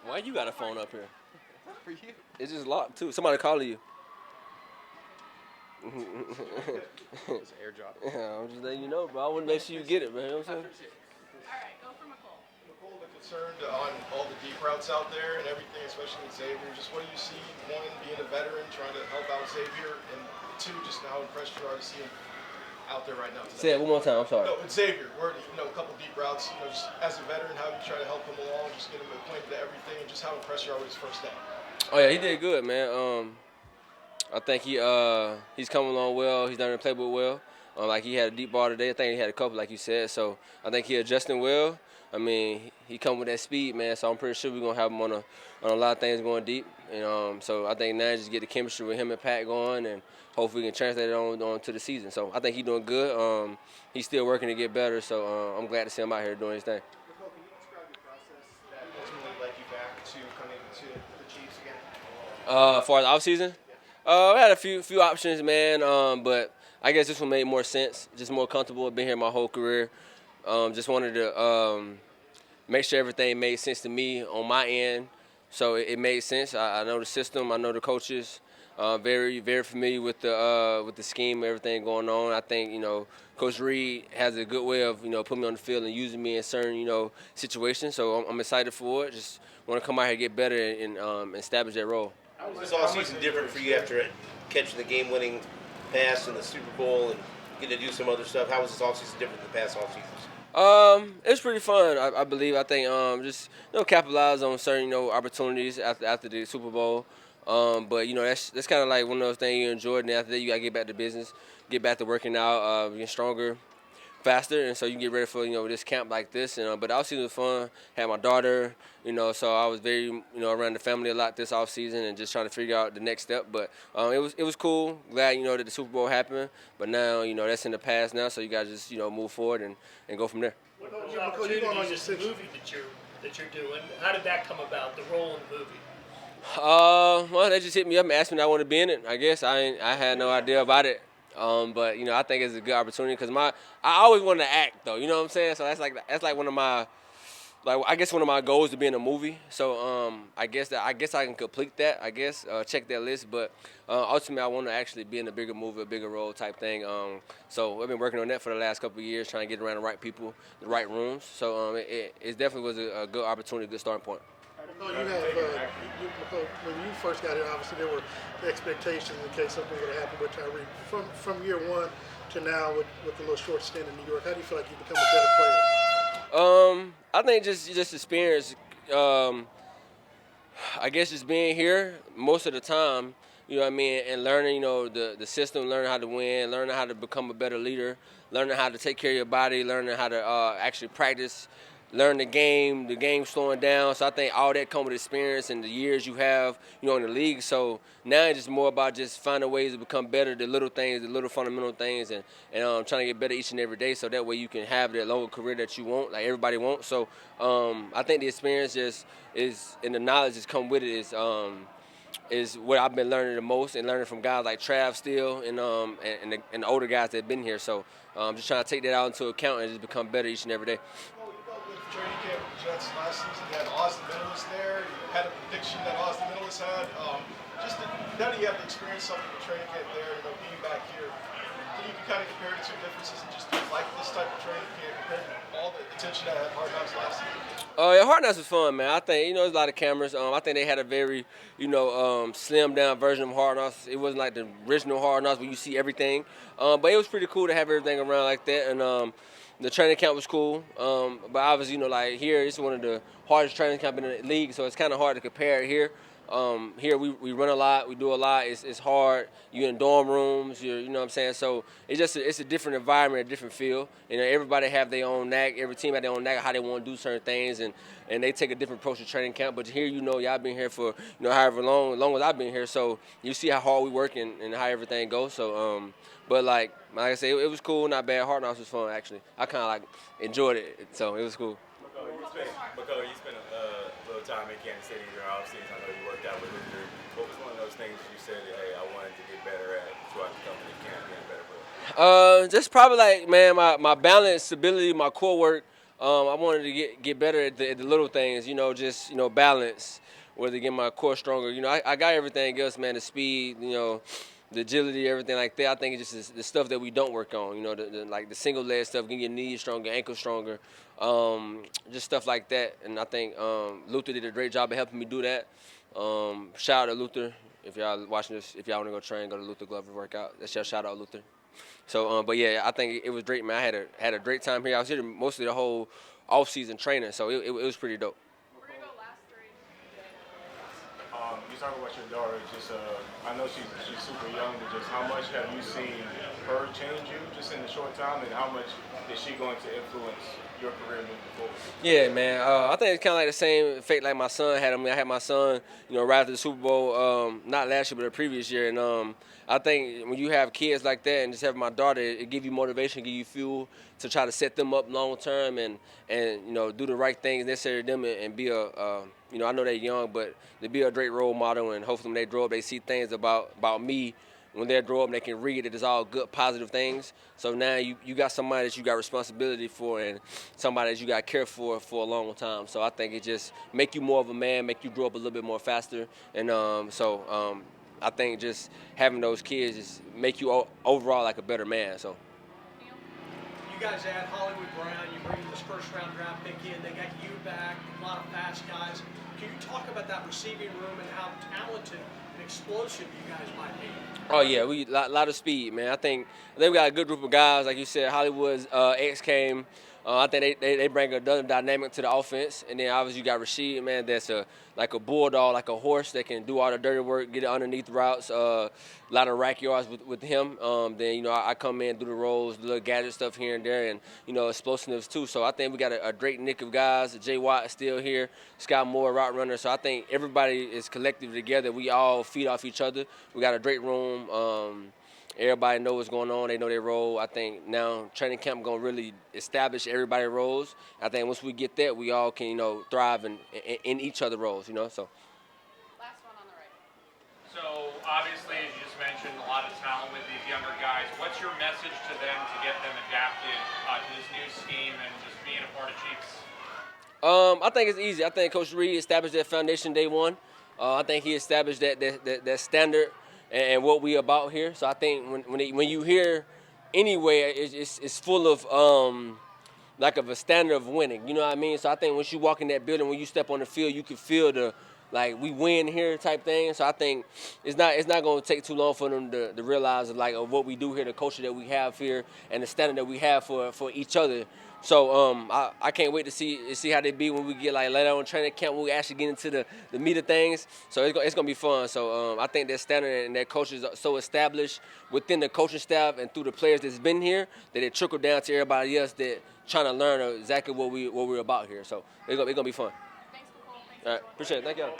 Why you got a phone up here? For you. It's just locked too. Somebody calling you. It's an airdrop. Yeah, I'm just letting you know, bro. I want to make sure you get it, man. You know what I'm saying? All right, go for McCole. McCole, the concerned on all the deep routes out there and everything, especially with Xavier. Just what do you see, one, being a veteran, trying to help out Xavier, and two, just how impressed you are to see him out there right now today? Say it one more time. I'm sorry. No, with Xavier, Worthy, a couple deep routes, just as a veteran, how you try to help him along, just get him acquainted to everything, and just how impressed you are with his first day. Oh yeah, he did good, man. I think he's coming along well. He's learning to play with well. Like he had a deep ball today. I think he had a couple, like you said. So I think he adjusting well. I mean, he come with that speed, man. So I'm pretty sure we're gonna have him on a lot of things going deep. And so I think now just get the chemistry with him and Pat going, and hopefully we can translate it on to the season. So I think he's doing good. He's still working to get better. So I'm glad to see him out here doing his thing. McCole, can you describe your process that ultimately led you back to coming to the Chiefs again? As far as offseason? I had a few options, man, but I guess this one made more sense. Just more comfortable. I've been here my whole career. Just wanted to make sure everything made sense to me on my end. So it made sense. I know the system. I know the coaches. Very, very familiar with the scheme, everything going on. I think Coach Reed has a good way of putting me on the field and using me in certain situations. So I'm excited for it. Just want to come out here and get better and establish that role. How was this offseason different for you after catching the game-winning pass in the Super Bowl and getting to do some other stuff? How was this offseason different than past offseasons? It's pretty fun. I believe. I think just capitalize on certain opportunities after the Super Bowl. But that's kind of like one of those things you enjoy. And after that, you gotta get back to business, get back to working out, get stronger, faster, and so you can get ready for this camp like this. But the offseason was fun. Had my daughter, so I was very around the family a lot this offseason and just trying to figure out the next step. But it was cool. Glad that the Super Bowl happened. But now that's in the past now, so you gotta just move forward and go from there. What about the opportunity, this movie that you're doing? How did that come about? The role in the movie? Well, they just hit me up and asked me if I wanted to be in it. I guess I had no idea about it. But I think it's a good opportunity because I always wanted to act though. You know what I'm saying? So that's like one of my one of my goals to be in a movie. So I guess I can complete that. I guess check that list. But ultimately, I want to actually be in a bigger movie, a bigger role type thing. So I've been working on that for the last couple of years, trying to get around the right people, the right rooms. So it definitely was a good opportunity, a good starting point. When you first got here, obviously there were expectations in case something would have happened with Tyreek. From year one to now with the little short stint in New York, how do you feel like you've become a better player? I think just experience. I guess just being here most of the time, and learning, the system, learning how to win, learning how to become a better leader, learning how to take care of your body, learning how to actually practice. Learn the game slowing down. So I think all that comes with experience and the years you have, in the league. So now it's just more about just finding ways to become better, the little things, the little fundamental things, and trying to get better each and every day. So that way you can have that longer career that you want, like everybody wants. So I think the experience just is, and the knowledge that's come with it is what I've been learning the most, and learning from guys like Trav still and the older guys that have been here. So I'm just trying to take that out into account and just become better each and every day. Training camp with the Jets last season, you had Austin Middles there. You had a prediction that Austin Middles had. Now that you have the experience of the training camp there, being back here, can you kind of compare the two differences and just like this type of training camp compared to all the attention that had Hard Knocks last season? Yeah, Hard Knocks was fun, man. I think there's a lot of cameras. I think they had a very slimmed down version of Hard Knocks. It wasn't like the original Hard Knocks where you see everything, but it was pretty cool to have everything around like that. And the training camp was cool, but obviously, like here, it's one of the hardest training camp in the league, so it's kind of hard to compare it here. Here we run a lot, we do a lot. It's hard. You're in dorm rooms. You know what I'm saying. So it's a different environment, a different feel. Everybody have their own knack. Every team have their own knack of how they want to do certain things, and they take a different approach to training camp. But here, y'all been here for however long as I've been here. So you see how hard we work and how everything goes. So but like I say, it was cool, not bad. Hard Knocks was fun actually. I kind of enjoyed it, so it was cool. McCole, you spent a little time in Kansas City during offseason. I know you worked out with Luther. What was one of those things you said, hey, I wanted to get better at so I could come to the camp and get better for? Just probably my balance, stability, my core work. I wanted to get better at the little things, just, balance, whether to get my core stronger. I got everything else, man, the speed, the agility, everything like that. I think it's just the stuff that we don't work on, like the single leg stuff, getting your knees stronger, ankles stronger, just stuff like that. And I think Luther did a great job of helping me do that. Shout out to Luther. If y'all watching this, if y'all want to go train, go to Luther Glover workout. That's your shout out, Luther. So, but yeah, I think it was great, man. I had a great time here. I was here mostly the whole off-season training, so it was pretty dope. We're gonna go last three. You talk about your daughter. Just, I know she's super young, but just how much have you seen her change you just in a short time, and how much is she going to influence your career moving forward? Yeah, man. I think it's kind of like the same effect like my son had on me. I had my son, right after the Super Bowl, not last year, but the previous year. And I think when you have kids like that and just have my daughter, it give you motivation, give you fuel to try to set them up long term and do the right things necessary to them and be I know they're young, but to be a great role model, and hopefully when they grow up, they see things about me. When they grow up, they can read it. It's all good, positive things. So now you got somebody that you got responsibility for and somebody that you got care for a long time. So I think it just make you more of a man, make you grow up a little bit more faster. And I think just having those kids just make you overall like a better man. So. You guys add Hollywood Brown, you bring this first-round draft pick in, they got you back, a lot of fast guys. Can you talk about that receiving room and how talented and explosive you guys might be? Oh yeah, we lot of speed, man. I think we got a good group of guys, like you said. Hollywood's X came. I think they bring another dynamic to the offense, and then obviously you got Rashid, man. That's like a bulldog, like a horse that can do all the dirty work, get it underneath routes. A lot of rack yards with him. Then I come in, do the rolls, the little gadget stuff here and there, and explosiveness too. So I think we got a great nick of guys. Jay Watt is still here. Scott Moore, route runner. So I think everybody is collectively together. We all feed off each other. We got a great room. Everybody knows what's going on. They know their role. I think now training camp going to really establish everybody's roles. I think once we get that, we all can, thrive in each other's roles, So. Last one on the right. So obviously, as you just mentioned, a lot of talent with these younger guys. What's your message to them to get them adapted to this new scheme and just being a part of Chiefs? I think it's easy. I think Coach Reed established that foundation day one. I think he established that standard and what we about here. So I think when you hear anyway, it's full of like of a standard of winning. You know what I mean? So I think once you walk in that building, when you step on the field, you can feel the like we win here type thing. So I think it's not going to take too long for them to realize of what we do here, the culture that we have here, and the standard that we have for each other. So I can't wait to see how they be when we get later on training camp when we actually get into the meat of things. So it's gonna be fun. So I think that standard and that culture is so established within the coaching staff and through the players that's been here that it trickled down to everybody else that trying to learn exactly what we're about here. So it's gonna be fun. Thanks, Nicole. Thanks, All right, everyone. appreciate it. Thank y'all.